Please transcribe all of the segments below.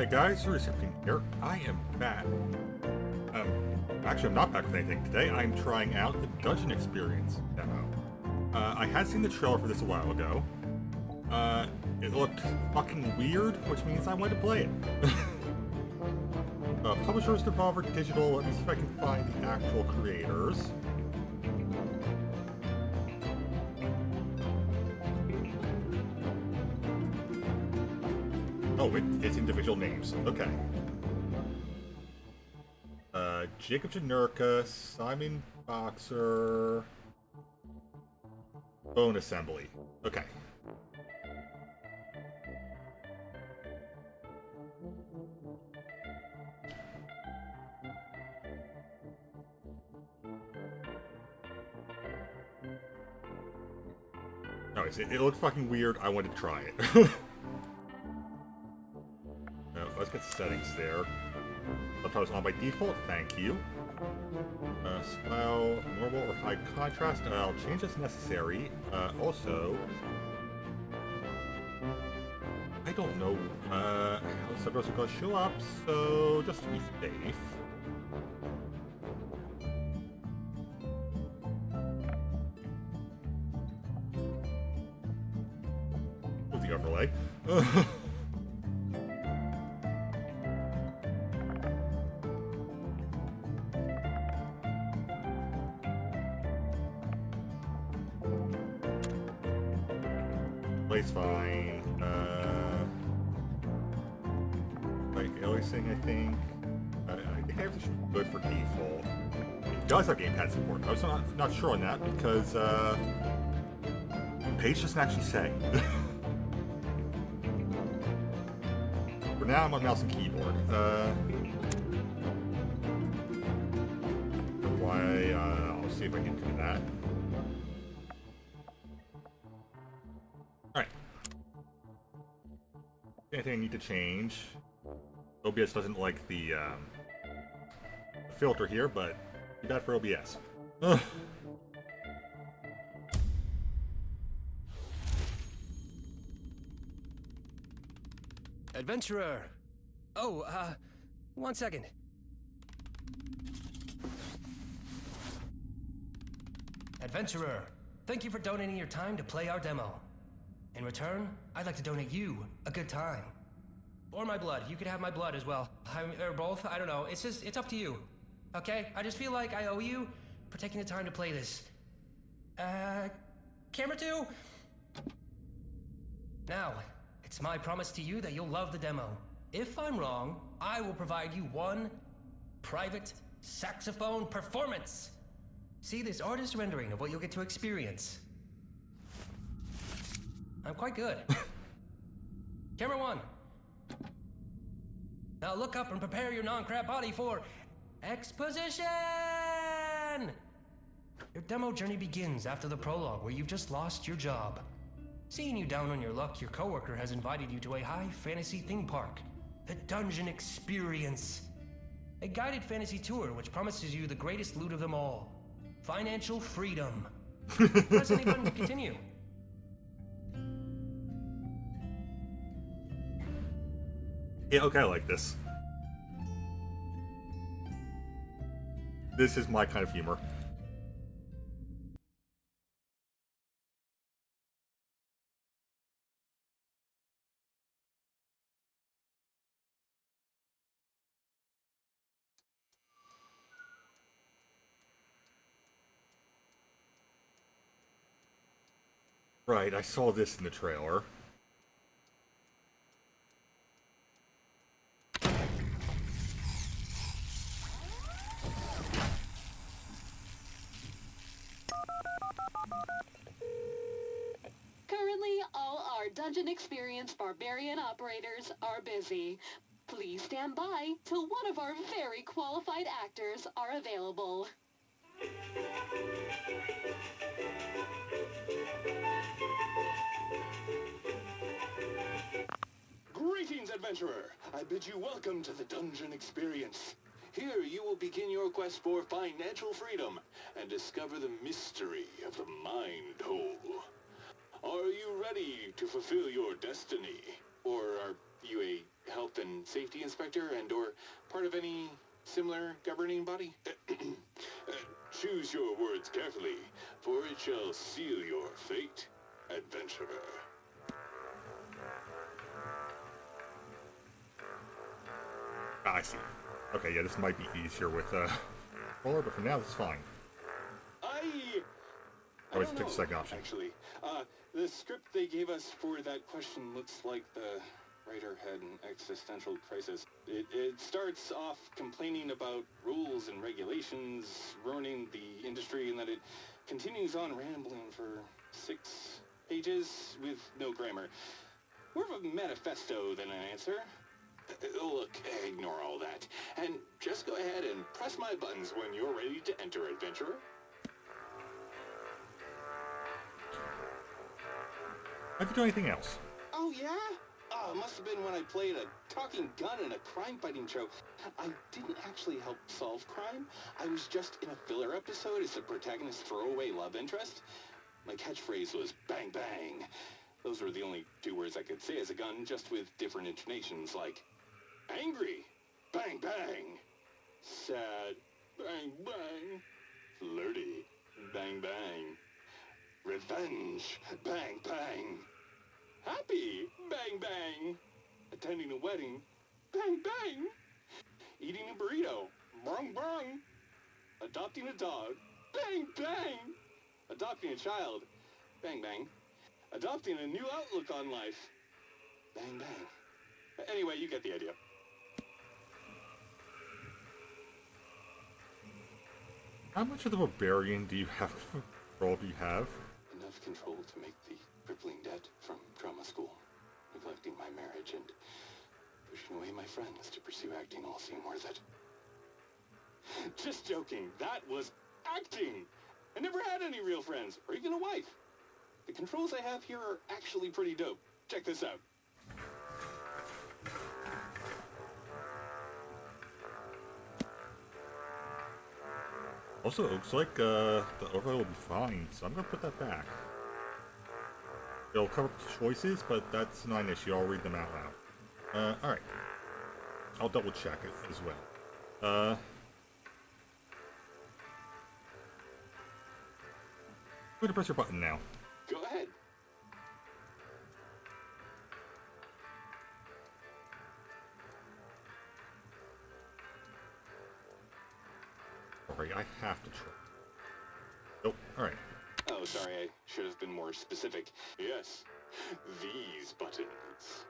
Hey guys, Reception here. I am back. Actually, I'm not back with anything today. I'm trying out the Dungeon Experience demo. I had seen the trailer for this a while ago. It looked fucking weird, which means I wanted to play it. Publisher is Devolver Digital. Let me see if I can find the actual creators. Oh, it's individual names. Okay. Jacob Janerka, Simon Boxer, Bone Assembly. Okay. Anyways, it looked fucking weird. I wanted to try it. Let's get settings there. Subtitles on by default, thank you. Style, normal or high contrast. I'll change as necessary. Also, I don't know how subtitles are going to show up, so just to be safe. Move the overlay. Play's fine. Like aliasing, I think. I think I have to shoot good for default. It does have gamepad support. I was not sure on that because the page doesn't actually say. For now, I'm on mouse and keyboard. Why? I'll see if I can do that. Alright. Anything I need to change? OBS doesn't like the filter here, but too bad for OBS. Ugh. Adventurer! Oh, one second. Adventurer, thank you for donating your time to play our demo. In return, I'd like to donate you a good time. Or my blood. You could have my blood as well. Or both. I don't know. It's up to you. Okay? I just feel like I owe you for taking the time to play this. Camera 2? Now, it's my promise to you that you'll love the demo. If I'm wrong, I will provide you one private saxophone performance. See this artist rendering of what you'll get to experience. I'm quite good. Camera 1. Now look up and prepare your non-crap body for exposition! Your demo journey begins after the prologue where you've just lost your job. Seeing you down on your luck, your coworker has invited you to a high fantasy theme park, the Dungeon Experience. A guided fantasy tour which promises you the greatest loot of them all, financial freedom. Press any button to continue. Yeah, okay, I like this. This is my kind of humor. Right, I saw this in the trailer. Currently, all our Dungeon Experience Barbarian operators are busy. Please stand by till one of our very qualified actors are available. Greetings, adventurer! I bid you welcome to the Dungeon Experience. Here you will begin your quest for financial freedom and discover the mystery of the Mind Hole. Are you ready to fulfill your destiny? Or are you a health and safety inspector and/or part of any similar governing body? Choose your words carefully, for it shall seal your fate, adventurer. Ah, I see. Okay, yeah, this might be easier with controller, but for now, this is fine. I Always don't pick the know, second option. actually. The script they gave us for that question looks like the writer had an existential crisis. It starts off complaining about rules and regulations ruining the industry, and that it continues on rambling for 6 pages with no grammar. More of a manifesto than an answer. Look, ignore all that, and just go ahead and press my buttons when you're ready to enter, adventurer. Have you done anything else? Oh, yeah? Oh, it must have been when I played a talking gun in a crime-fighting show. I didn't actually help solve crime. I was just in a filler episode as the protagonist's throwaway love interest. My catchphrase was bang bang. Those were the only 2 words I could say as a gun, just with different intonations, like angry, bang bang, sad, bang bang, flirty, bang bang, revenge, bang bang, happy, bang bang, attending a wedding, bang bang, eating a burrito, brung brung, adopting a dog, bang bang, adopting a child, bang bang, adopting a new outlook on life, bang bang. Anyway, you get the idea. How much of the barbarian do you have control do you have? Enough control to make the crippling debt from drama school, neglecting my marriage, and pushing away my friends to pursue acting all seem worth it. Just joking. That was acting. I never had any real friends, or even a wife. The controls I have here are actually pretty dope. Check this out. Also, it looks like the overlay will be fine, so I'm gonna put that back. It'll cover choices, but that's not an issue. I'll read them out loud. Alright. I'll double check it as well. I'm gonna press your button now. Go ahead. Sorry, I have to try. Nope. Alright. Oh, sorry, I should have been more specific. Yes, these buttons.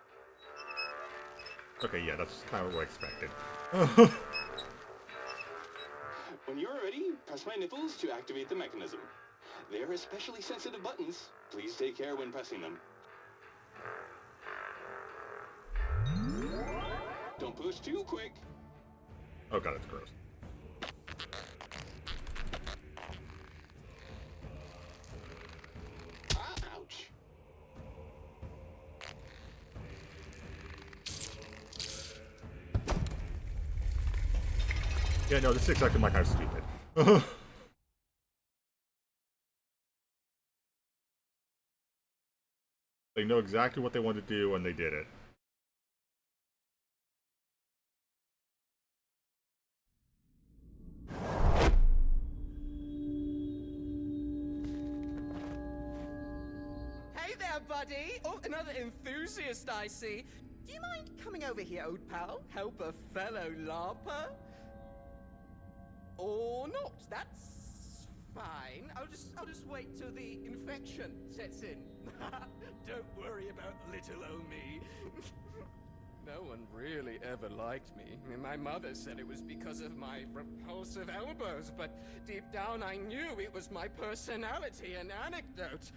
Okay, yeah, that's kind of what I expected. When you're ready, press my nipples to activate the mechanism. They are especially sensitive buttons. Please take care when pressing them. Don't push too quick. Oh god, that's gross. Ouch. Yeah, no, this is exactly my kind of stupid. They know exactly what they want to do, and they did it. Hey there, buddy! Oh, another enthusiast, I see. Do you mind coming over here, old pal? Help a fellow LARPer? Or not? That's fine. I'll just wait till the infection sets in. Don't worry about little old me. No one really ever liked me. I mean, my mother said it was because of my repulsive elbows, but deep down I knew it was my personality and anecdote.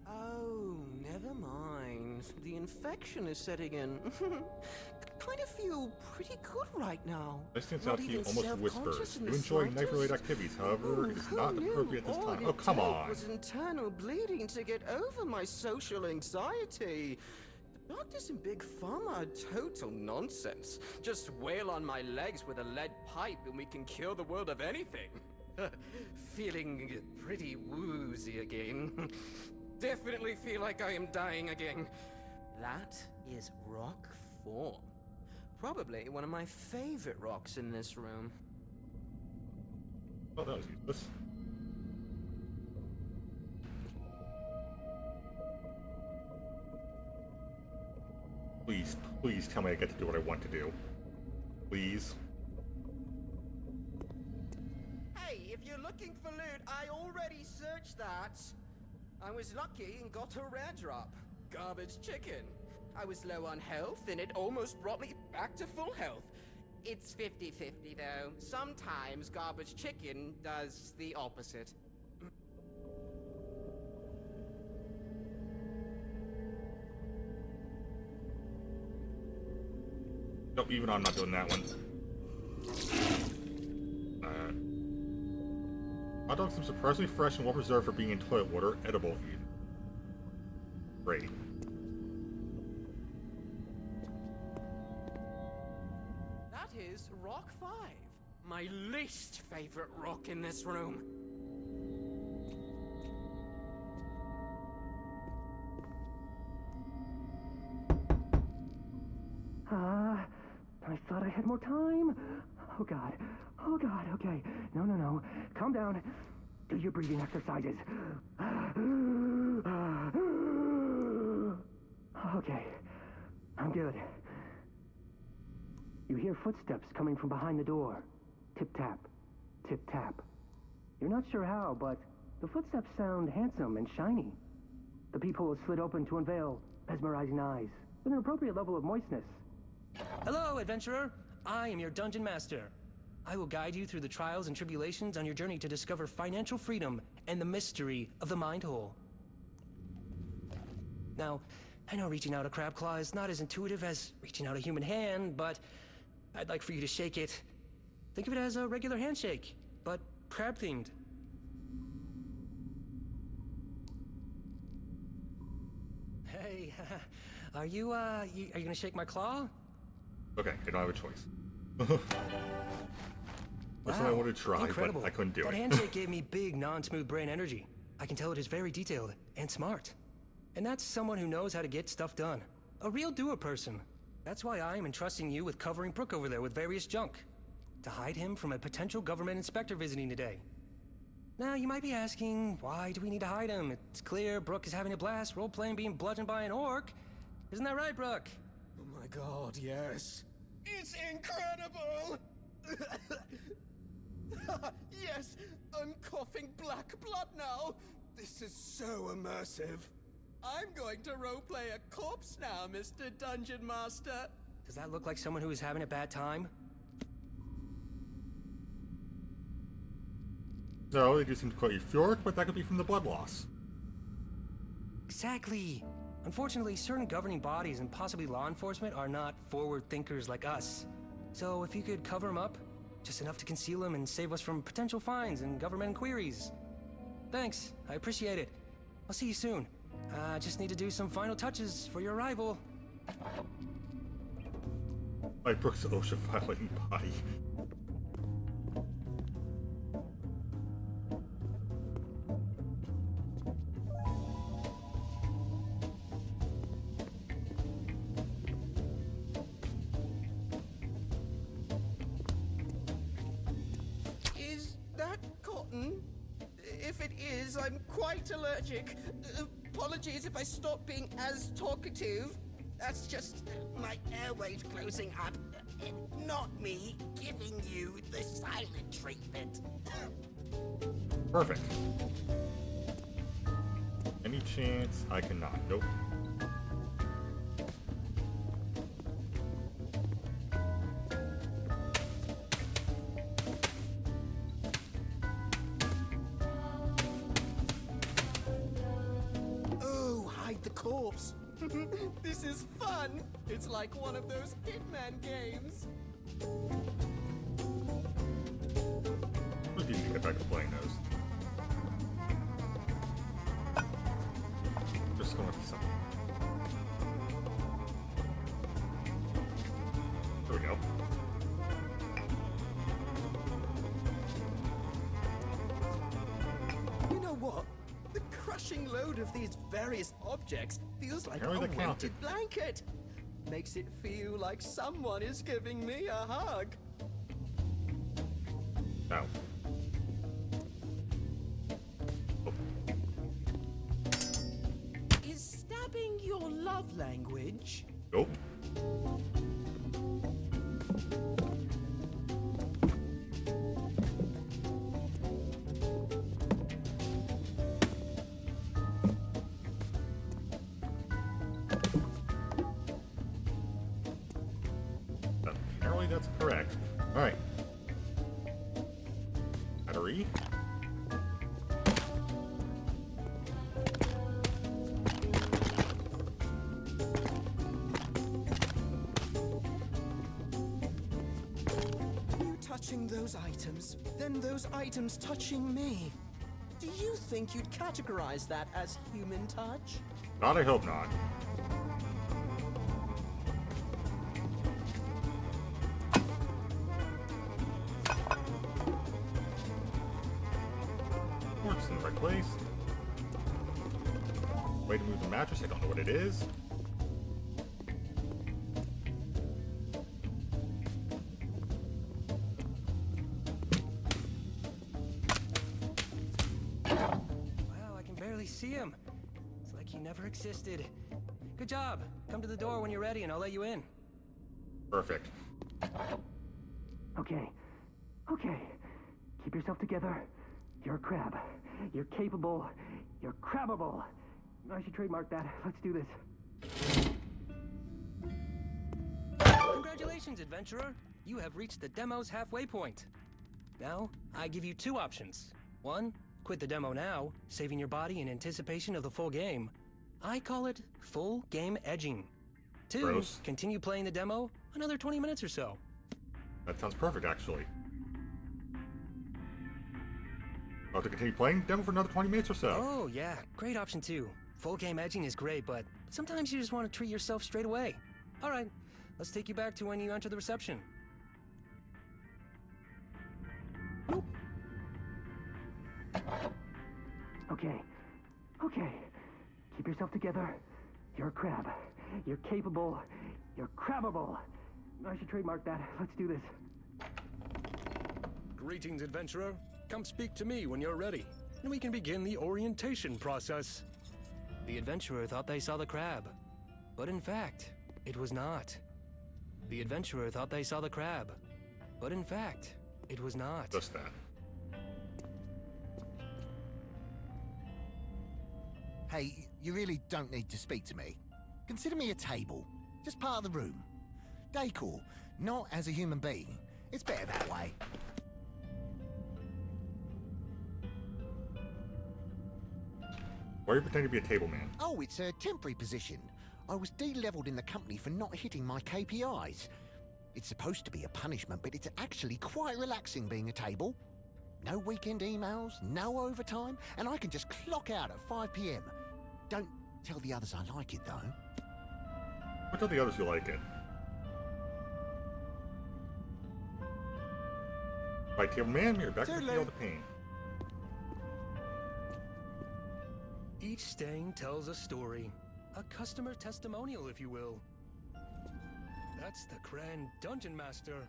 Oh, never mind. The infection is setting in. Kind of feel pretty good right now. This stands Not out to you even almost whispers. self-conscious in You the enjoy slightest. knife-related activities, however, it is Who not knew appropriate at this all time. it'd Oh, come take on! was internal bleeding to get over my social anxiety. The doctors in Big Pharma are total nonsense. Just wail on my legs with a lead pipe and we can cure the world of anything. Feeling pretty woozy again. Definitely feel like I am dying again. That is rock form. Probably one of my favorite rocks in this room. Oh, that was useless. Please, please tell me I get to do what I want to do. Please. Hey, if you're looking for loot, I already searched that. I was lucky and got a rare drop. Garbage chicken. I was low on health and it almost brought me back to full health. It's 50-50 though. Sometimes garbage chicken does the opposite. Nope, even I'm not doing that one. Hot dogs seem surprisingly fresh and well preserved for being in toilet water. Edible. Great. That is Rock 5. My least favorite rock in this room. I thought I had more time. Oh god. Oh god, okay. No. Calm down. Do your breathing exercises. Okay. I'm good. You hear footsteps coming from behind the door. Tip-tap. Tip-tap. You're not sure how, but the footsteps sound handsome and shiny. The peephole is slid open to unveil mesmerizing eyes with an appropriate level of moistness. Hello, adventurer. I am your dungeon master. I will guide you through the trials and tribulations on your journey to discover financial freedom and the mystery of the Mind Hole. Now, I know reaching out a crab claw is not as intuitive as reaching out a human hand, but I'd like for you to shake it. Think of it as a regular handshake, but crab-themed. Hey, are you gonna shake my claw? Okay, I don't have a choice. That's what I wanted to try, incredible. but I couldn't do That it. handshake gave me big, non-smooth brain energy. I can tell it is very detailed and smart. And that's someone who knows how to get stuff done. A real doer person. That's why I am entrusting you with covering Brooke over there with various junk. To hide him from a potential government inspector visiting today. Now, you might be asking, why do we need to hide him? It's clear Brooke is having a blast role-playing being bludgeoned by an orc. Isn't that right, Brooke? Oh my god, yes. It's incredible! Yes, I'm coughing black blood now. This is so immersive. I'm going to roleplay a corpse now, Mr. Dungeon Master. Does that look like someone who is having a bad time? No, they do seem to call you Fjord, but that could be from the blood loss. Exactly. Unfortunately, certain governing bodies and possibly law enforcement are not forward thinkers like us. So if you could cover him up, just enough to conceal him and save us from potential fines and government inquiries. Thanks, I appreciate it. I'll see you soon. I just need to do some final touches for your arrival. Like Brooke's OSHA violating body. Is that cotton? If it is, I'm quite allergic. Apologies if I stop being as talkative. That's just my airways closing up. Not me giving you the silent treatment. Perfect. Any chance I cannot? Nope. Oh, hide the corpse. This is fun. It's like one of those Hitman games. We need to get back to playing those. Just going to be something. There we go. You know what? The crushing load of these various objects feels like Apparently a they counted. weighted blanket. Makes it feel like someone is giving me a hug. No. Is stabbing your love language? Nope. Apparently that's correct. Alright. Battery. You touching those items, then those items touching me. Do you think you'd categorize that as human touch? God, I hope not. Works in the right place. Way to move the mattress, I don't know what it is. Wow, I can barely see him. It's like he never existed. Good job. Come to the door when you're ready and I'll let you in. Perfect. Okay. Okay. Keep yourself together. You're a crab. You're capable. You're crabbable. I should trademark that. Let's do this. Congratulations, adventurer. You have reached the demo's halfway point. Now, I give you two options. One, quit the demo now, saving your body in anticipation of the full game. I call it full game edging. Two, Gross. continue playing the demo another 20 minutes or so. That sounds perfect, actually. I'll have to continue playing demo for another 20 minutes or so. Oh, yeah, great option too. Full game edging is great, but sometimes you just want to treat yourself straight away. All right, let's take you back to when you enter the reception. Okay. Okay. Keep yourself together. You're a crab. You're capable. You're crabbable. I should trademark that. Let's do this. Greetings, adventurer. Come speak to me when you're ready, and we can begin the orientation process. The adventurer thought they saw the crab, but in fact, it was not. The adventurer thought they saw the crab, but in fact, it was not. Just that. Hey, you really don't need to speak to me. Consider me a table, just part of the room. Decor, not as a human being. It's better that way. Why are you pretending to be a table man? Oh, it's a temporary position. I was de-leveled in the company for not hitting my KPIs. It's supposed to be a punishment, but it's actually quite relaxing being a table. No weekend emails, no overtime, and I can just clock out at 5 PM. Don't tell the others I like it, though. What tell the others you like it? Right, table man, you're back to feel the pain. Each stain tells a story, a customer testimonial, if you will. That's the Grand Dungeon Master.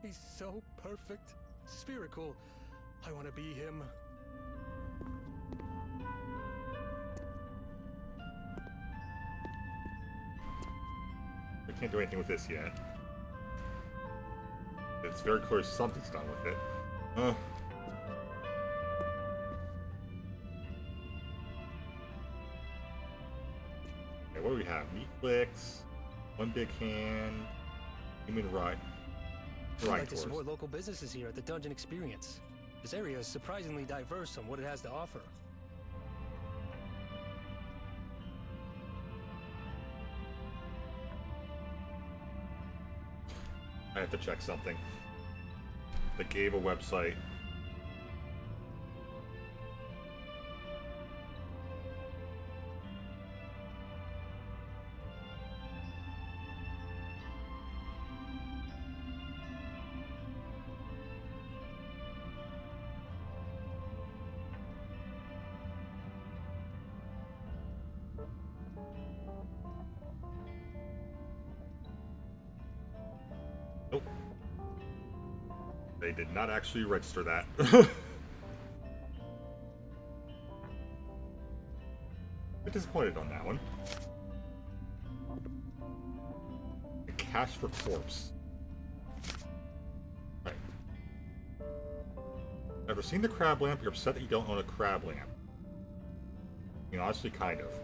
He's so perfect, spherical. I want to be him. I can't do anything with this yet. It's very clear something's done with it. Okay, what do we have? Meat flicks, one big hand, human right. I'd like to support local businesses here at the Dungeon Experience. This area is surprisingly diverse on what it has to offer. I have to check something. The Gava website. They did not actually register that. Bit disappointed on that one. A cash for corpse. Right. Ever seen the crab lamp? You're upset that you don't own a crab lamp. You know, honestly, kind of.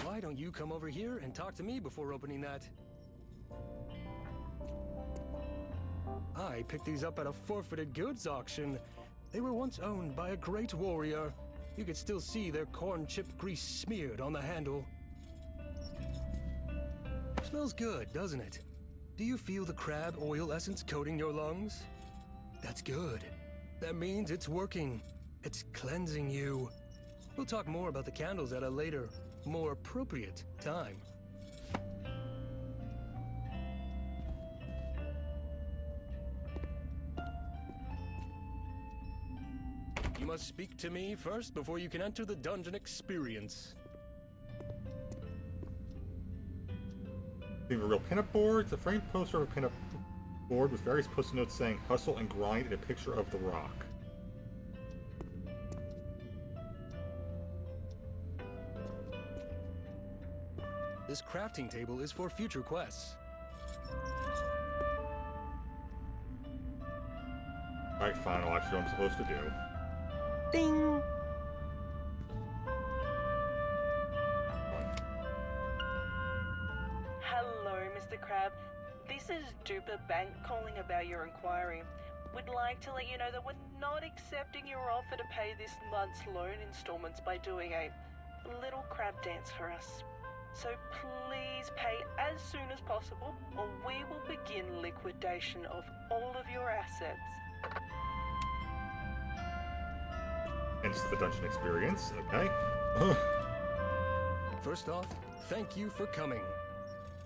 Why don't you come over here and talk to me before opening that? I picked these up at a forfeited goods auction. They were once owned by a great warrior. You could still see their corn chip grease smeared on the handle. Smells good, doesn't it? Do you feel the crab oil essence coating your lungs? That's good. That means it's working. It's cleansing you. We'll talk more about the candles at a later, more appropriate time. You must speak to me first before you can enter the dungeon experience. We have a real pinup board. It's a framed poster of a pinup board with various post-it notes saying hustle and grind and a picture of The Rock. This crafting table is for future quests. Alright, fine, I'll actually do what I'm supposed to do. Ding! Hello, Mr. Crab. This is Duper Bank calling about your inquiry. We'd like to let you know that we're not accepting your offer to pay this month's loan installments by doing a little crab dance for us. So please pay as soon as possible, or we will begin liquidation of all of your assets. Hence the dungeon experience, okay? First off, thank you for coming.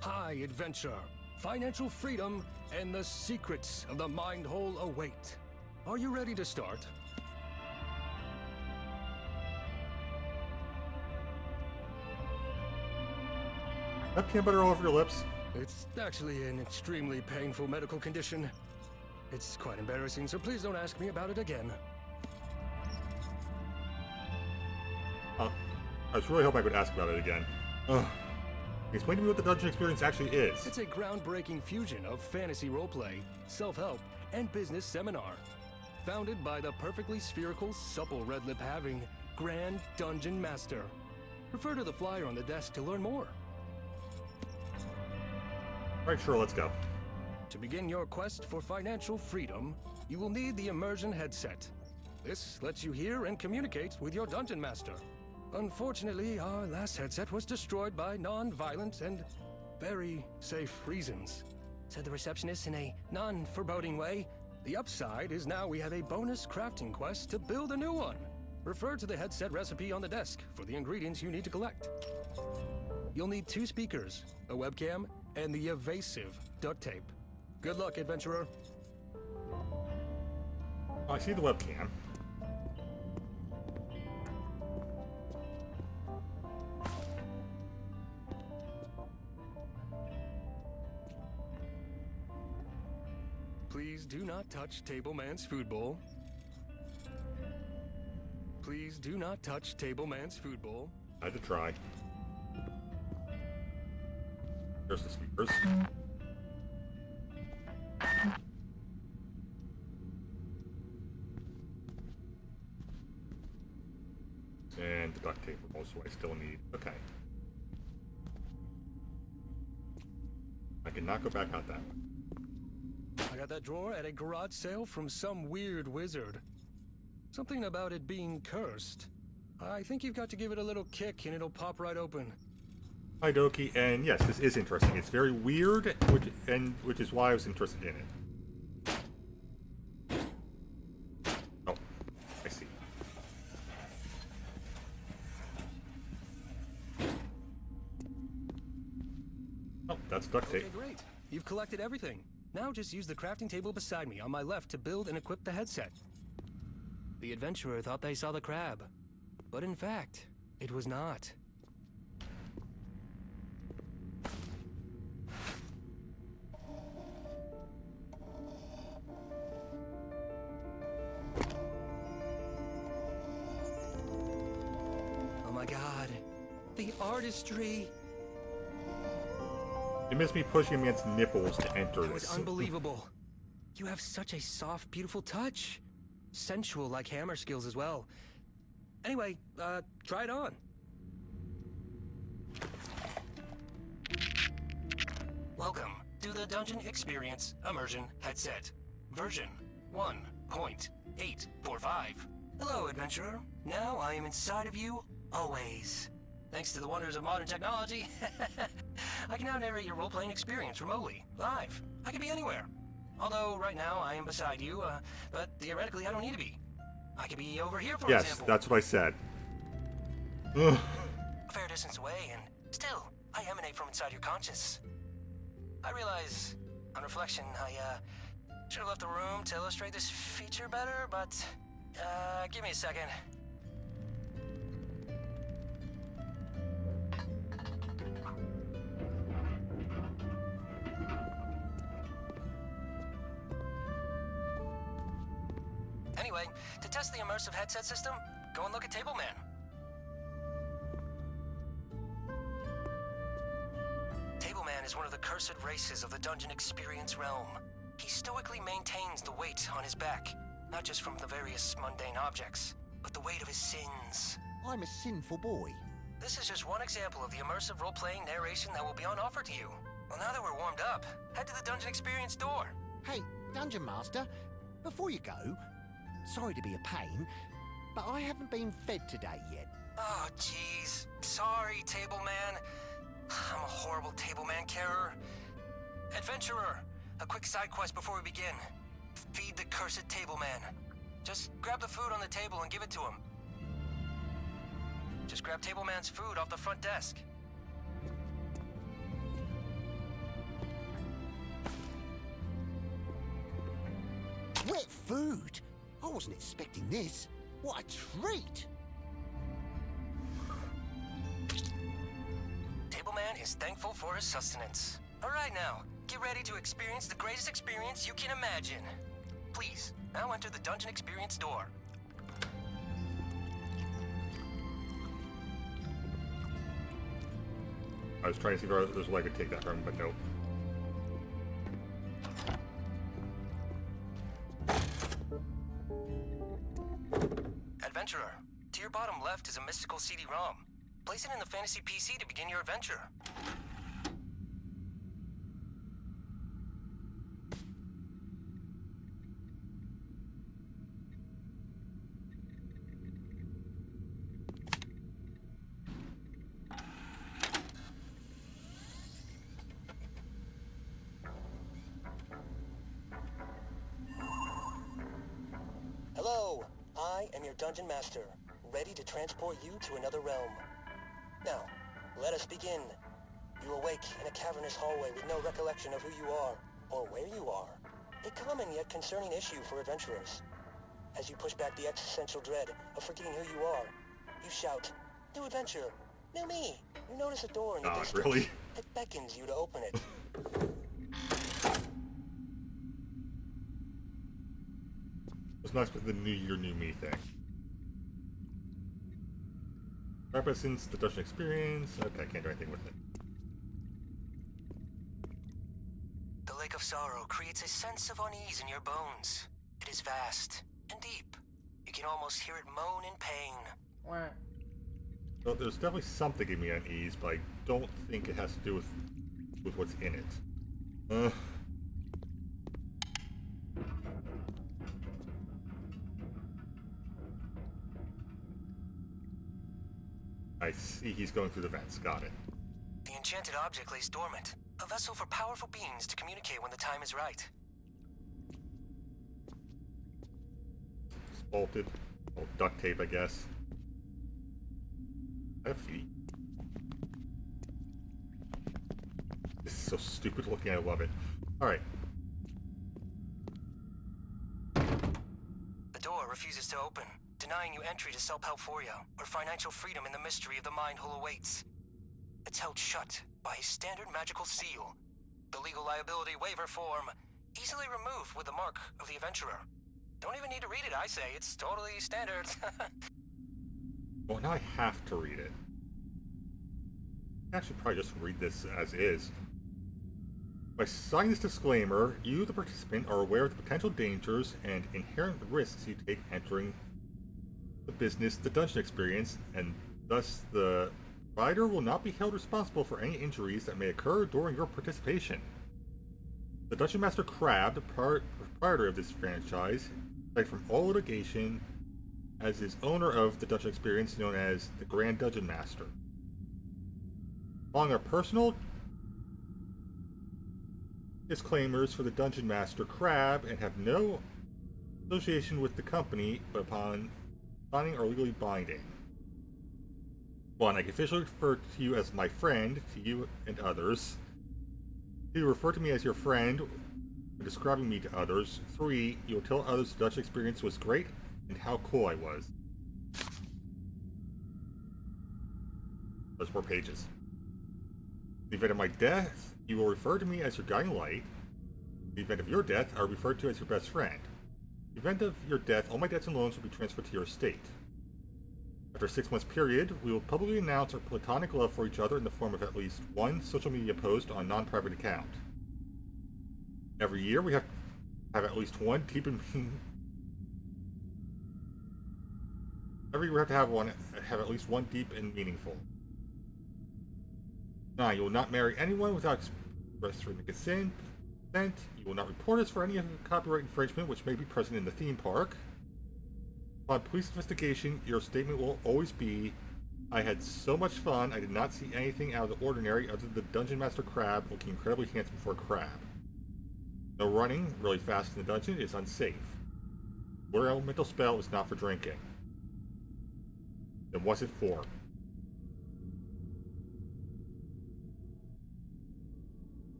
High adventure, financial freedom, and the secrets of the Mind Hole await. Are you ready to start? That peanut butter all over your lips? It's actually an extremely painful medical condition. It's quite embarrassing, so please don't ask me about it again. I was really hoping I could ask about it again. Ugh. Explain to me what the dungeon experience actually is. It's a groundbreaking fusion of fantasy roleplay, self-help, and business seminar. Founded by the perfectly spherical, supple red lip having Grand Dungeon Master. Refer to the flyer on the desk to learn more. Alright, sure, let's go. To begin your quest for financial freedom, you will need the immersion headset. This lets you hear and communicate with your dungeon master. Unfortunately, our last headset was destroyed by non-violent and very safe reasons, said the receptionist in a non-foreboding way. The upside is now we have a bonus crafting quest to build a new one. Refer to the headset recipe on the desk for the ingredients you need to collect. You'll need 2 speakers, a webcam, and the evasive duct tape. Good luck, adventurer. I see the webcam. Please do not touch Tableman's food bowl. Please do not touch Tableman's food bowl. I had to try. There's the speakers. And the duct tape also I still need. Okay. I cannot go back out that way. I got that drawer at a garage sale from some weird wizard. Something about it being cursed. I think you've got to give it a little kick and it'll pop right open. Hi Doki, and yes, this is interesting. It's very weird, which is why I was interested in it. Oh, I see. Oh, that's duct tape. Okay, great. You've collected everything. Now just use the crafting table beside me on my left to build and equip the headset. The adventurer thought they saw the crab, but in fact, it was not. god. The artistry. You missed me pushing him against nipples to enter That was this. unbelievable. You have such a soft, beautiful touch. Sensual like hammer skills as well. Anyway, try it on. Welcome to the Dungeon Experience Immersion Headset, version 1.845. Hello, adventurer. Now I am inside of you, always. Thanks to the wonders of modern technology, I can now narrate your role-playing experience remotely, live. I could be anywhere. Although, right now, I am beside you, but theoretically, I don't need to be. I could be over here, for example. Yes, that's what I said. Ugh. A fair distance away, and still, I emanate from inside your conscience. I realize, on reflection, I should have left the room to illustrate this feature better, but give me a second. Anyway, to test the immersive headset system, go and look at Table Man. Table Man is one of the cursed races of the Dungeon Experience realm. He stoically maintains the weight on his back, not just from the various mundane objects, but the weight of his sins. I'm a sinful boy. This is just one example of the immersive role-playing narration that will be on offer to you. Well, now that we're warmed up, head to the Dungeon Experience door. Hey, Dungeon Master, before you go, sorry to be a pain, but I haven't been fed today yet. Oh, jeez. Sorry, Table Man. I'm a horrible Table Man carer. Adventurer, a quick side quest before we begin. Feed the cursed Table Man. Just grab the food on the table and give it to him. Just grab Table Man's food off the front desk. Wet food? I wasn't expecting this. What a treat! Table Man is thankful for his sustenance. All right now, get ready to experience the greatest experience you can imagine. Please, now enter the Dungeon Experience door. I was trying to see if there's a way I could take that from, but nope. Adventurer, to your bottom left is a mystical CD-ROM. Place it in the fantasy PC to begin your adventure. Hello, I am your Dungeon Master, ready to transport you to another realm. Now, let us begin. You awake in a cavernous hallway with no recollection of who you are, or where you are. A common yet concerning issue for adventurers. As you push back the existential dread of forgetting who you are, you shout, "New adventure! New me!" You notice a door in the distance. Really? It beckons you to open it. It's nice with the New Year, New Me thing. Represents the Dungeon Experience. Okay, I can't do anything with it. The Lake of Sorrow creates a sense of unease in your bones. It is vast and deep. You can almost hear it moan in pain. So there's definitely something giving me unease, but I don't think it has to do with what's in it. I see he's going through the vents. Got it. The enchanted object lays dormant, a vessel for powerful beings to communicate when the time is right. It's bolted. Oh, duct tape, I guess. I have feet. This is so stupid looking. I love it. All right. The door refuses to open, denying you entry to Self-Helphoria, where financial freedom in the mystery of the mind hole awaits. It's held shut by a standard magical seal, the legal liability waiver form, easily removed with the mark of the adventurer. Don't even need to read it, I say. It's totally standard. Well, now I have to read it. I should probably just read this as is. By signing this disclaimer, you, the participant, are aware of the potential dangers and inherent risks you take entering the business, the dungeon experience, and thus the provider will not be held responsible for any injuries that may occur during your participation. The Dungeon Master Crab, the proprietor of this franchise, aside from all litigation, as is owner of the dungeon experience known as the Grand Dungeon Master. Following our personal disclaimers for the Dungeon Master Crab and have no association with the company, but upon signing are legally binding. 1. I can officially refer to you as my friend, to you and others. 2. Refer to me as your friend when describing me to others. 3. You will tell others the Dutch experience was great and how cool I was. There's more pages. In the event of my death, you will refer to me as your guiding light. In the event of your death, I will refer to you as your best friend. In the event of your death, all my debts and loans will be transferred to your estate. After a 6-month period, we will publicly announce our platonic love for each other in the form of at least one social media post on a non-private account. Every year, we have at least one deep and every year we have to have at least one deep and meaningful. 9. You will not marry anyone without express written consent. You will not report us for any copyright infringement which may be present in the theme park. Upon police investigation, your statement will always be, I had so much fun, I did not see anything out of the ordinary other than the Dungeon Master Crab looking incredibly handsome for a crab. No running really fast in the dungeon is unsafe. Water elemental spell is not for drinking. Then what's it for?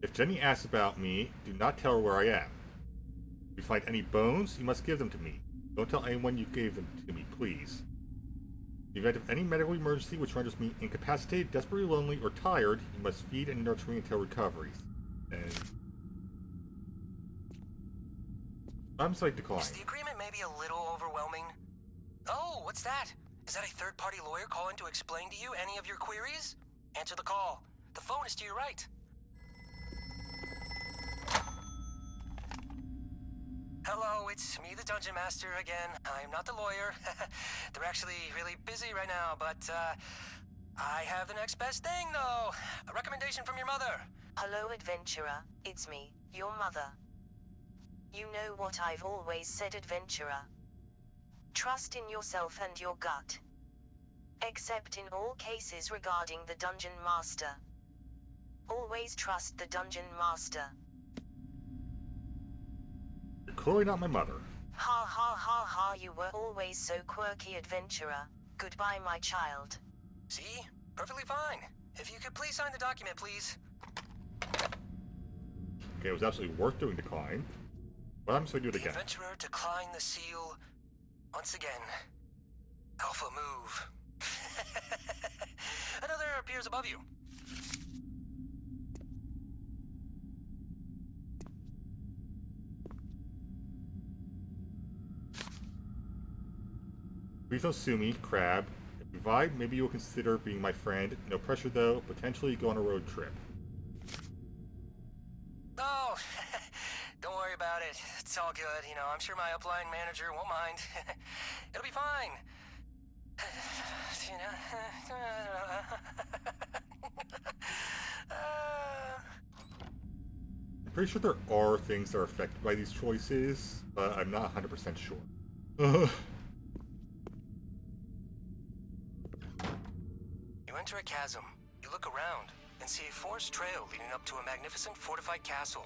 If Jenny asks about me, do not tell her where I am. If you find any bones, you must give them to me. Don't tell anyone you gave them to me, please. In the event of any medical emergency which renders me incapacitated, desperately lonely, or tired, you must feed and nurture me until recovery. And I'm site decline. The agreement may be a little overwhelming. Oh, what's that? Is that a third-party lawyer calling to explain to you any of your queries? Answer the call. The phone is to your right. Hello, it's me, the Dungeon Master, again. I'm not the lawyer. They're actually really busy right now, but, I have the next best thing, though. A recommendation from your mother. Hello, adventurer. It's me, your mother. You know what I've always said, adventurer. Trust in yourself and your gut. Except in all cases regarding the Dungeon Master. Always trust the Dungeon Master. You're clearly not my mother. Ha ha ha ha, you were always so quirky, adventurer. Goodbye, my child. See? Perfectly fine. If you could please sign the document, please. Okay, it was absolutely worth doing decline. But I'm just going to do it again. The adventurer declined the seal once again. Alpha move. Another appears above you. Please don't sue me, Crab. If you vibe, maybe you'll consider being my friend. No pressure though, potentially go on a road trip. Oh, don't worry about it. It's all good, you know, I'm sure my upline manager won't mind. It'll be fine. You know. I'm pretty sure there are things that are affected by these choices, but I'm not 100% sure. You enter a chasm. You look around and see a forest trail leading up to a magnificent fortified castle.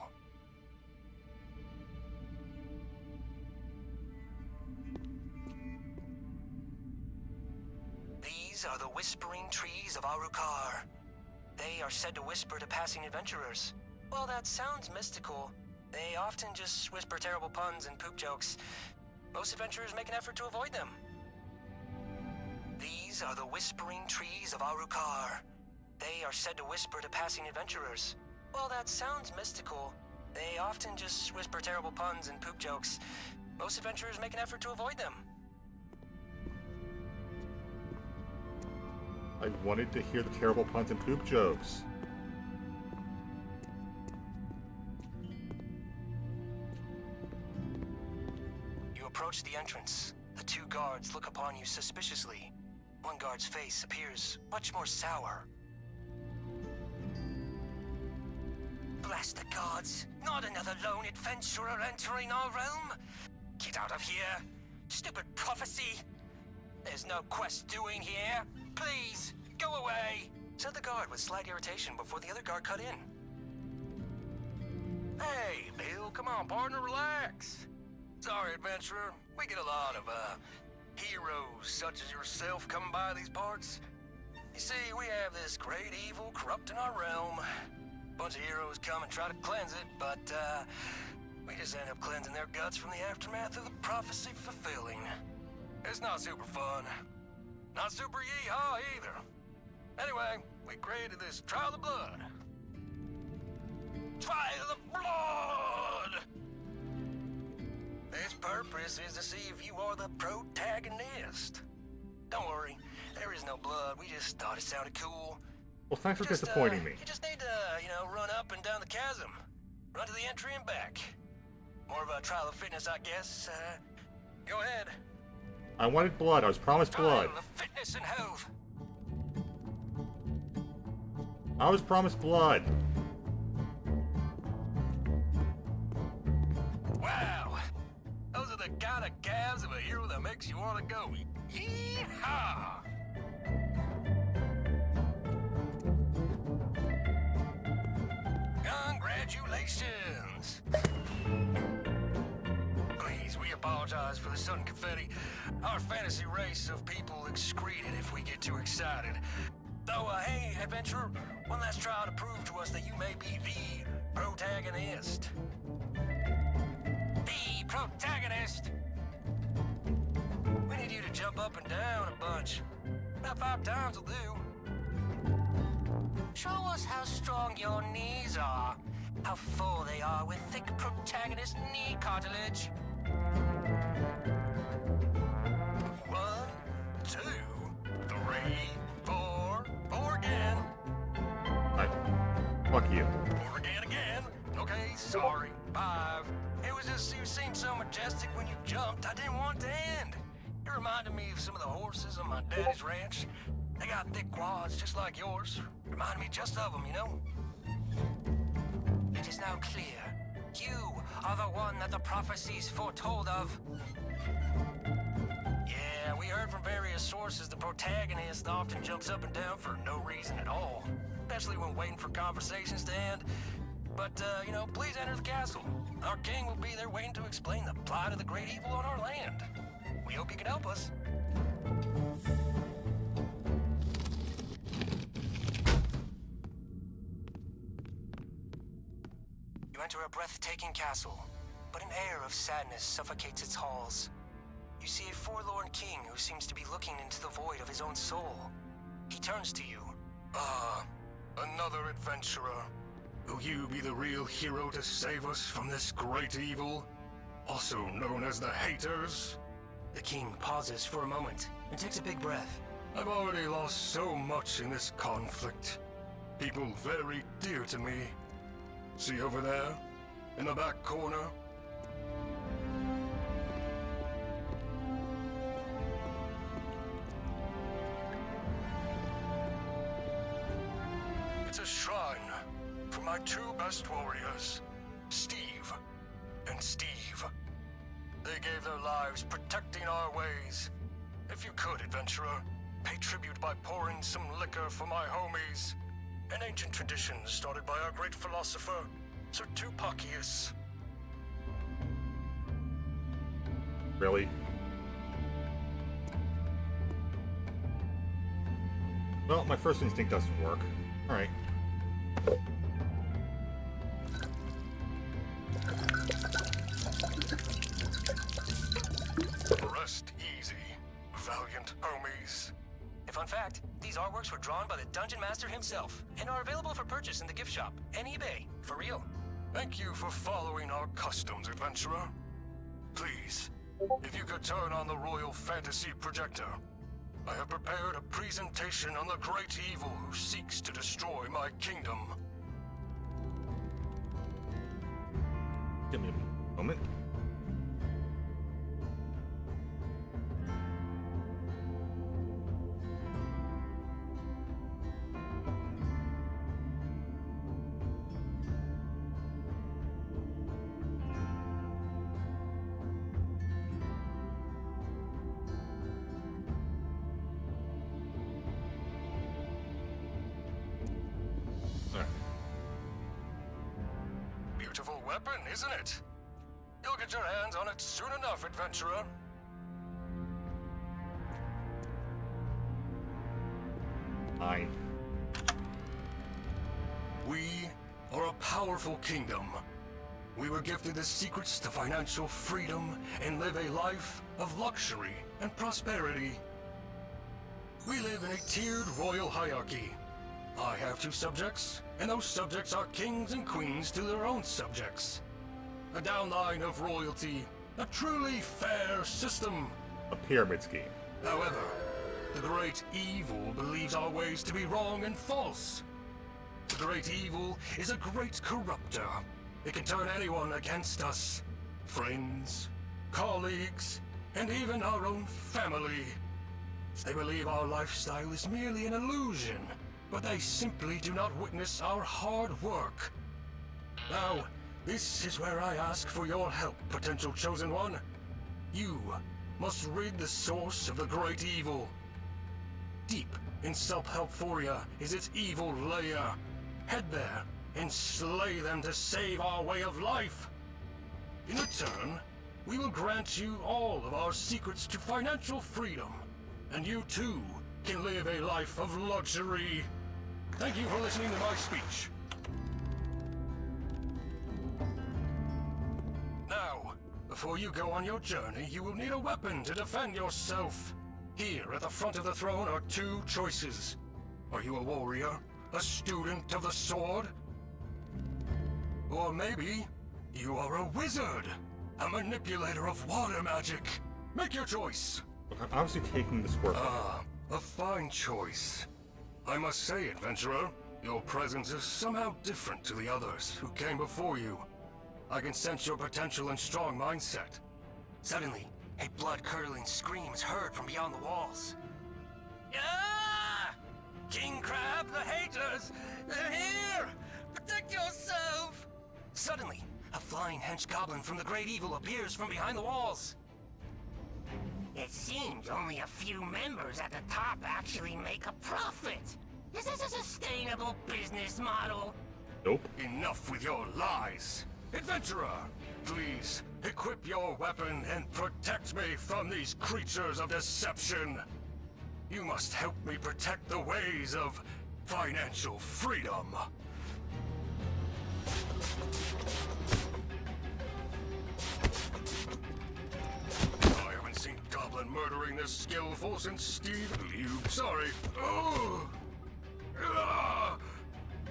These are the Whispering Trees of Arukar. They are said to whisper to passing adventurers. Well, that sounds mystical. They often just whisper terrible puns and poop jokes. Most adventurers make an effort to avoid them. These are the Whispering Trees of Arukar. They are said to whisper to passing adventurers. Well, that sounds mystical. They often just whisper terrible puns and poop jokes. Most adventurers make an effort to avoid them. I wanted to hear the terrible puns and poop jokes. You approach the entrance. The two guards look upon you suspiciously. One guard's face appears much more sour. Bless the gods! Not another lone adventurer entering our realm! Get out of here! Stupid prophecy! There's no quest doing here! Please, go away! Said the guard with slight irritation before the other guard cut in. Hey, Bill, come on, partner, relax! Sorry, adventurer. We get a lot of, heroes such as yourself coming by these parts. You see, we have this great evil corrupting our realm. Bunch of heroes come and try to cleanse it, but, we just end up cleansing their guts from the aftermath of the prophecy fulfilling. It's not super fun. Not super yee-haw either. Anyway, we created this Trial of Blood. Trial of Blood! Its purpose is to see if you are the protagonist. Don't worry, there is no blood. We just thought it sounded cool. Well, thanks for disappointing me. You just need to, run up and down the chasm. Run to the entry and back. More of a trial of fitness, I guess. Go ahead. I wanted blood. I was promised blood. Trial of fitness and health. I was promised blood. Wow. Those are the kind of calves of a hero that makes you want to go. Yee-haw! Congratulations! Please, we apologize for the sudden confetti. Our fantasy race of people excrete it if we get too excited. Though, hey, adventurer, one last trial to prove to us that you may be the protagonist. The protagonist! We need you to jump up and down a bunch. About 5 times will do. Show us how strong your knees are. How full they are with thick protagonist knee cartilage. 1, 2, 3, 4. 4 again. Fuck you. 4 again. Okay, sorry. 5. It was just you seemed so majestic when you jumped. I didn't want it to end. It reminded me of some of the horses on my daddy's ranch. They got thick quads just like yours. Reminded me just of them, you know? It is now clear. You are the one that the prophecies foretold of. Yeah, we heard from various sources the protagonist often jumps up and down for no reason at all. Especially when waiting for conversations to end. But, please enter the castle. Our king will be there waiting to explain the plight of the great evil on our land. We hope you can help us. You enter a breathtaking castle, but an air of sadness suffocates its halls. You see a forlorn king who seems to be looking into the void of his own soul. He turns to you. Another adventurer. Will you be the real hero to save us from this great evil? Also known as the Haters? The king pauses for a moment and takes a big breath. I've already lost so much in this conflict. People very dear to me. See over there? In the back corner? It's a shrine for my 2 best warriors, Steve and Steve. They gave their lives protecting our ways. If you could, adventurer, pay tribute by pouring some liquor for my homies. An ancient tradition started by our great philosopher, Sir Tupacius. Really? Well, my first instinct doesn't work. Alright. Rest easy, valiant homies. A fun fact, these artworks were drawn by the Dungeon Master himself and are available for purchase in the gift shop and eBay. For real. Thank you for following our customs, adventurer. Please, if you could turn on the Royal Fantasy Projector. I have prepared a presentation on the great evil who seeks to destroy my kingdom. Give me a moment. Beautiful weapon, isn't it? You'll get your hands on it soon enough, adventurer. Fine. We are a powerful kingdom. We were gifted the secrets to financial freedom and live a life of luxury and prosperity. We live in a tiered royal hierarchy. I have 2 subjects, and those subjects are kings and queens to their own subjects. A downline of royalty, a truly fair system. A pyramid scheme. However, the great evil believes our ways to be wrong and false. The great evil is a great corrupter. It can turn anyone against us. Friends, colleagues, and even our own family. They believe our lifestyle is merely an illusion, but they simply do not witness our hard work. Now, this is where I ask for your help, potential chosen one. You must rid the source of the great evil. Deep in Self-Helphoria is its evil lair. Head there and slay them to save our way of life. In return, we will grant you all of our secrets to financial freedom, and you too can live a life of luxury. Thank you for listening to my speech. Now, before you go on your journey, you will need a weapon to defend yourself. Here at the front of the throne are 2 choices. Are you a warrior? A student of the sword? Or maybe you are a wizard, a manipulator of water magic. Make your choice. Look, I'm obviously taking the square. A fine choice. I must say, adventurer, your presence is somehow different to the others who came before you. I can sense your potential and strong mindset. Suddenly, a blood-curdling scream is heard from beyond the walls. Ah! King Crab, the haters! They're here! Protect yourself! Suddenly, a flying hench goblin from the Great Evil appears from behind the walls. It seems only a few members at the top actually make a profit. Is this a sustainable business model? Nope. Enough with your lies. Adventurer, please equip your weapon and protect me from these creatures of deception. You must help me protect the ways of financial freedom. I haven't seen Goblin murdering this skillful since Steve Lube. Sorry. Oh!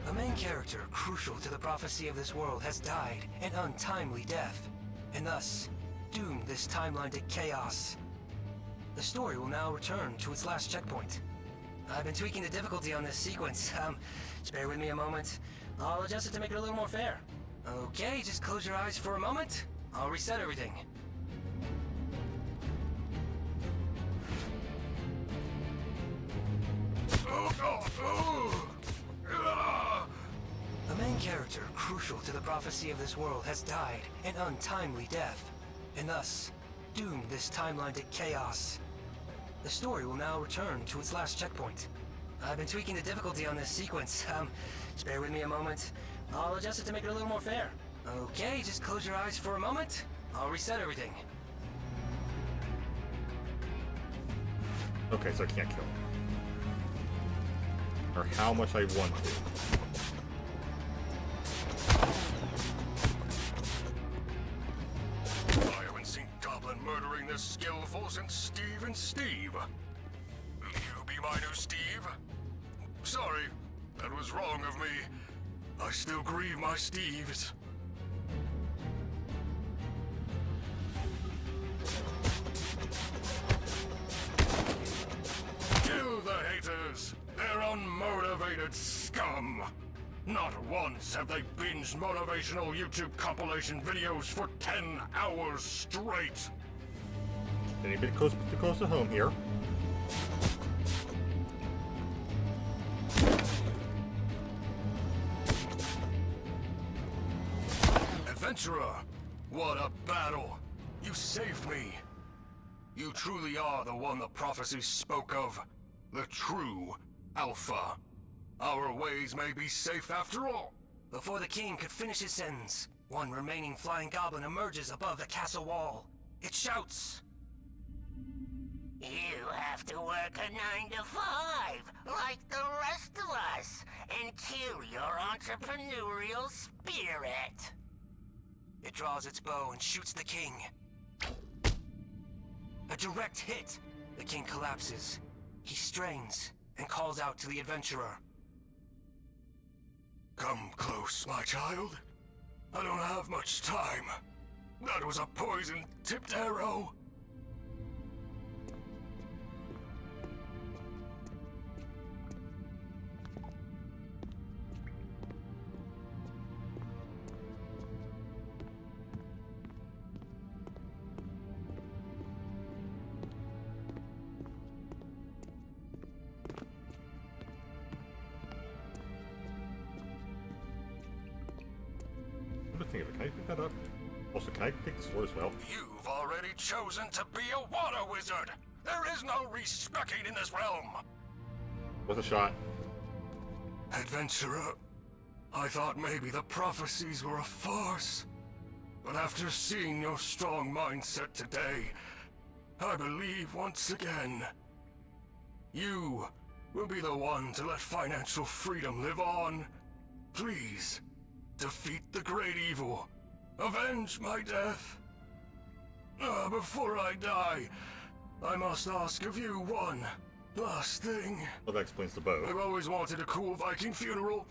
A main character crucial to the prophecy of this world has died an untimely death, and thus doomed this timeline to chaos. The story will now return to its last checkpoint. I've been tweaking the difficulty on this sequence. Just bear with me a moment. I'll adjust it to make it a little more fair. Okay, just close your eyes for a moment. I'll reset everything. A main character crucial to the prophecy of this world has died an untimely death, and thus doomed this timeline to chaos. The story will now return to its last checkpoint. I've been tweaking the difficulty on this sequence. Just bear with me a moment. I'll adjust it to make it a little more fair. Okay, just close your eyes for a moment. I'll reset everything. Okay, so I can't kill him. Or how much I want to. I haven't seen Goblin murdering this skillful since Steve and Steve. Will you be my new Steve? Sorry, that was wrong of me. I still grieve my Steves. them. Not once have they binged motivational YouTube compilation videos for 10 hours straight. Getting a bit close to home here. Adventurer, what a battle! You saved me. You truly are the one the prophecies spoke of. The true Alpha. Our ways may be safe after all. Before the king could finish his sentence, one remaining flying goblin emerges above the castle wall. It shouts, "You have to work a 9 to 5, like the rest of us, and kill your entrepreneurial spirit." It draws its bow and shoots the king. A direct hit. The king collapses. He strains and calls out to the adventurer. Come close, my child. I don't have much time. That was a poison-tipped arrow. Can I pick that up? Also, can I pick the sword as well? You've already chosen to be a water wizard. There is no respecking in this realm. Worth a shot. Adventurer, I thought maybe the prophecies were a farce. But after seeing your strong mindset today, I believe once again. You will be the one to let financial freedom live on. Please, defeat the great evil. Avenge my death. Before I die, I must ask of you one last thing. Well, that explains the bow. I've always wanted a cool Viking funeral.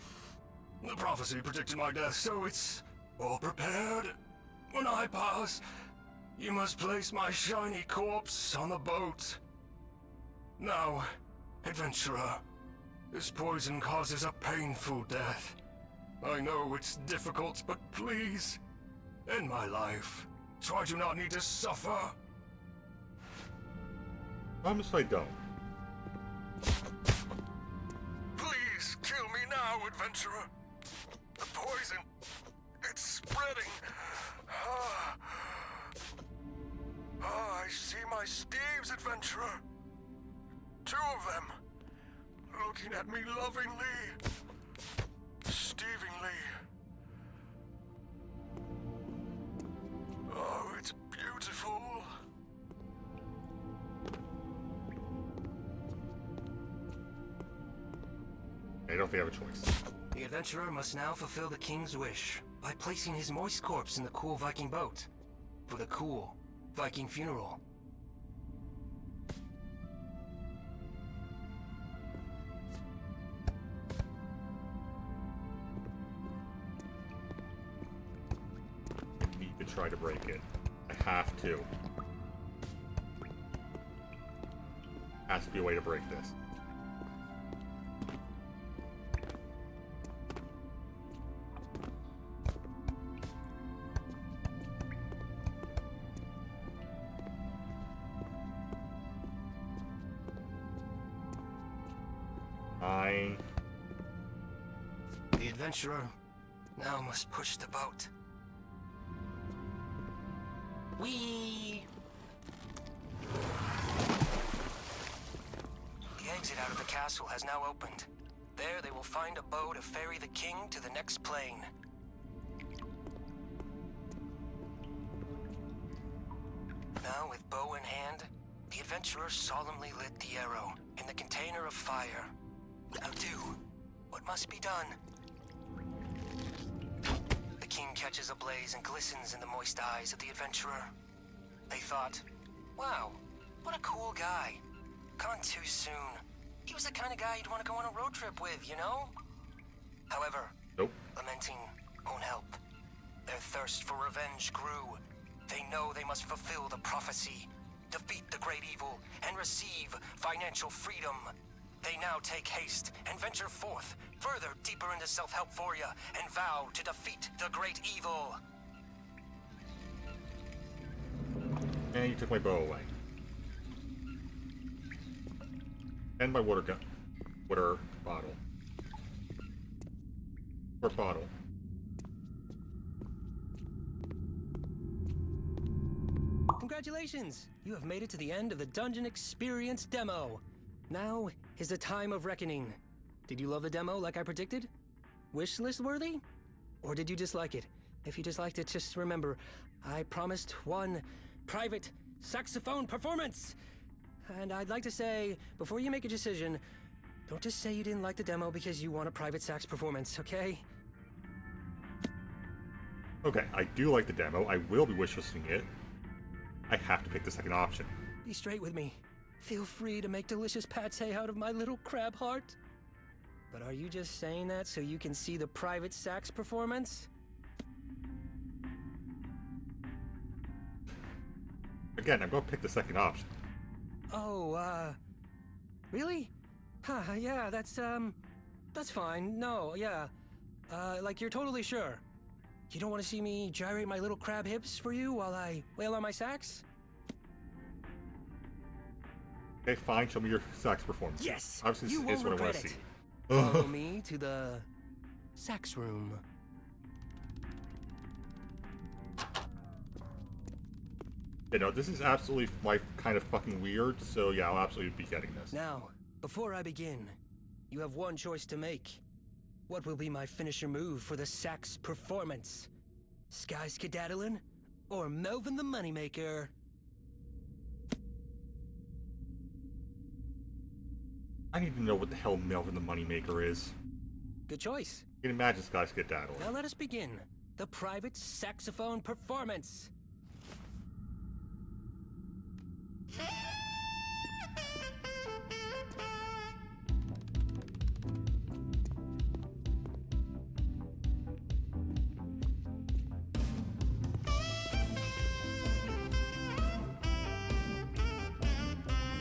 The prophecy predicted my death, so it's all prepared. When I pass, you must place my shiny corpse on the boat. Now, adventurer, this poison causes a painful death. I know it's difficult, but please, end my life, so I do not need to suffer. Promise I don't. Please kill me now, adventurer. The poison, it's spreading. I see my Steves, adventurer. 2 of them, looking at me lovingly, Stevingly. Oh, it's beautiful. I don't think I have a choice. The adventurer must now fulfill the king's wish by placing his moist corpse in the cool Viking boat for the cool Viking funeral. I need to try to break it. I have to. Has to be a way to break this. Fine. The adventurer now must push the boat. Whee! The exit out of the castle has now opened. There they will find a bow to ferry the king to the next plane. Now, with bow in hand, the adventurer solemnly lit the arrow in the container of fire. Now do what must be done. The king catches a blaze and glistens in the moist eyes of the adventurer. They thought, wow, what a cool guy. Gone too soon. He was the kind of guy you'd want to go on a road trip with, you know? However, Nope. lamenting won't help. Their thirst for revenge grew. They know they must fulfill the prophecy, defeat the great evil, and receive financial freedom. They now take haste and venture forth, further deeper into Self-Helphoria, and vow to defeat the great evil. And you took my bow away. And my water gun. Water bottle. Or bottle. Congratulations! You have made it to the end of the Dungeon Experience demo. Now is the time of reckoning. Did you love the demo like I predicted? Wishlist worthy? Or did you dislike it? If you disliked it, just remember, I promised one private saxophone performance! And I'd like to say, before you make a decision, don't just say you didn't like the demo because you want a private sax performance, okay? Okay, I do like the demo. I will be wishlisting it. I have to pick the second option. Be straight with me. Feel free to make delicious pate out of my little crab heart. But are you just saying that so you can see the private sax performance? Again, I'm going to pick the second option. Oh, really? Yeah, that's fine. No, yeah. Like you're totally sure. You don't want to see me gyrate my little crab hips for you while I wail on my sax? Okay, fine. Show me your sax performance. Yes! Obviously, You this is won't what I want regret to see. it. Follow me to the sax room. You know, this is absolutely like kind of fucking weird, so yeah, I'll absolutely be getting this. Now, before I begin, you have one choice to make. What will be my finisher move for the sax performance? Sky Skedaddlin or Melvin the Moneymaker? I need to know what the hell Melvin the Moneymaker is. Good choice. You can imagine Sky Skedaddle. Now let us begin the private saxophone performance.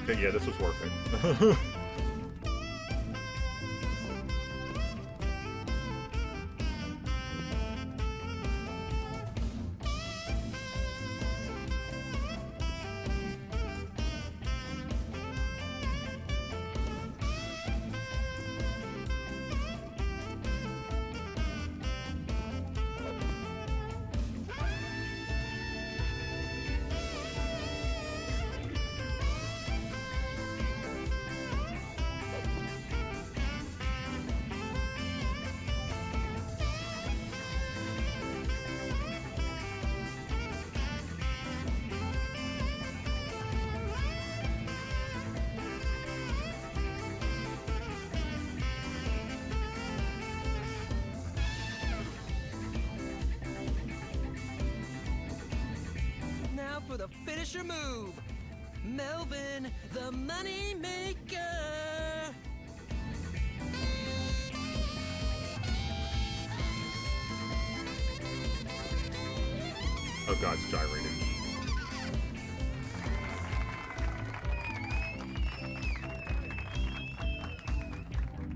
Okay, yeah, this was worth it. For the finisher move, Melvin the Moneymaker. Oh god, it's gyrating.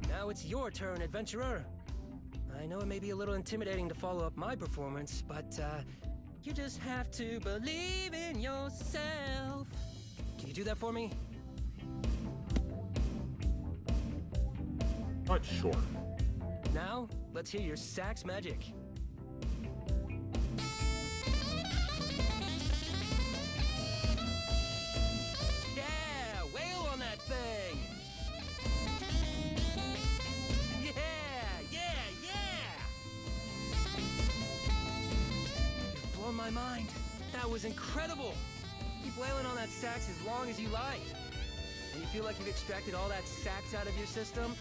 Now it's your turn, adventurer. I know it may be a little intimidating to follow up my performance, but you just have to believe in yourself. Can you do that for me? Not sure. Now, let's hear your sax magic. Yeah, wail on that thing. Blown my mind. That was incredible. Keep wailing on that sax as long as you like. When you feel like you've extracted all that sax out of your system,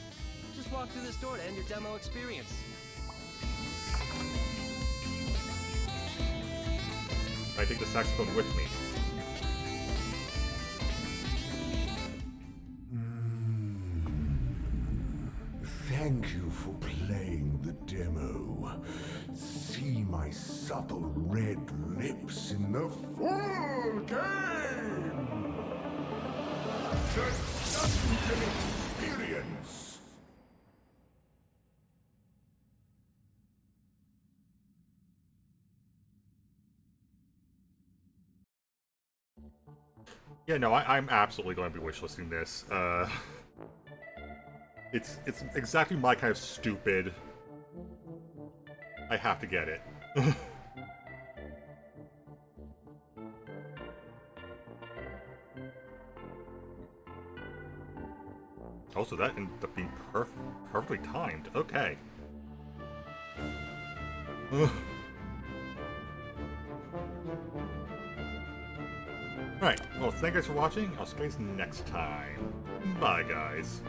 just walk through this door to end your demo experience. I take the saxophone with me. Thank you for playing the demo. See my supple red lips in the full game! The Dungeon Experience! Yeah, no, I'm absolutely going to be wishlisting this. It's exactly my kind of stupid. I have to get it. Also, that ended up being perfectly timed. Okay. Alright, well, thank you guys for watching. I'll see you guys next time. Bye, guys.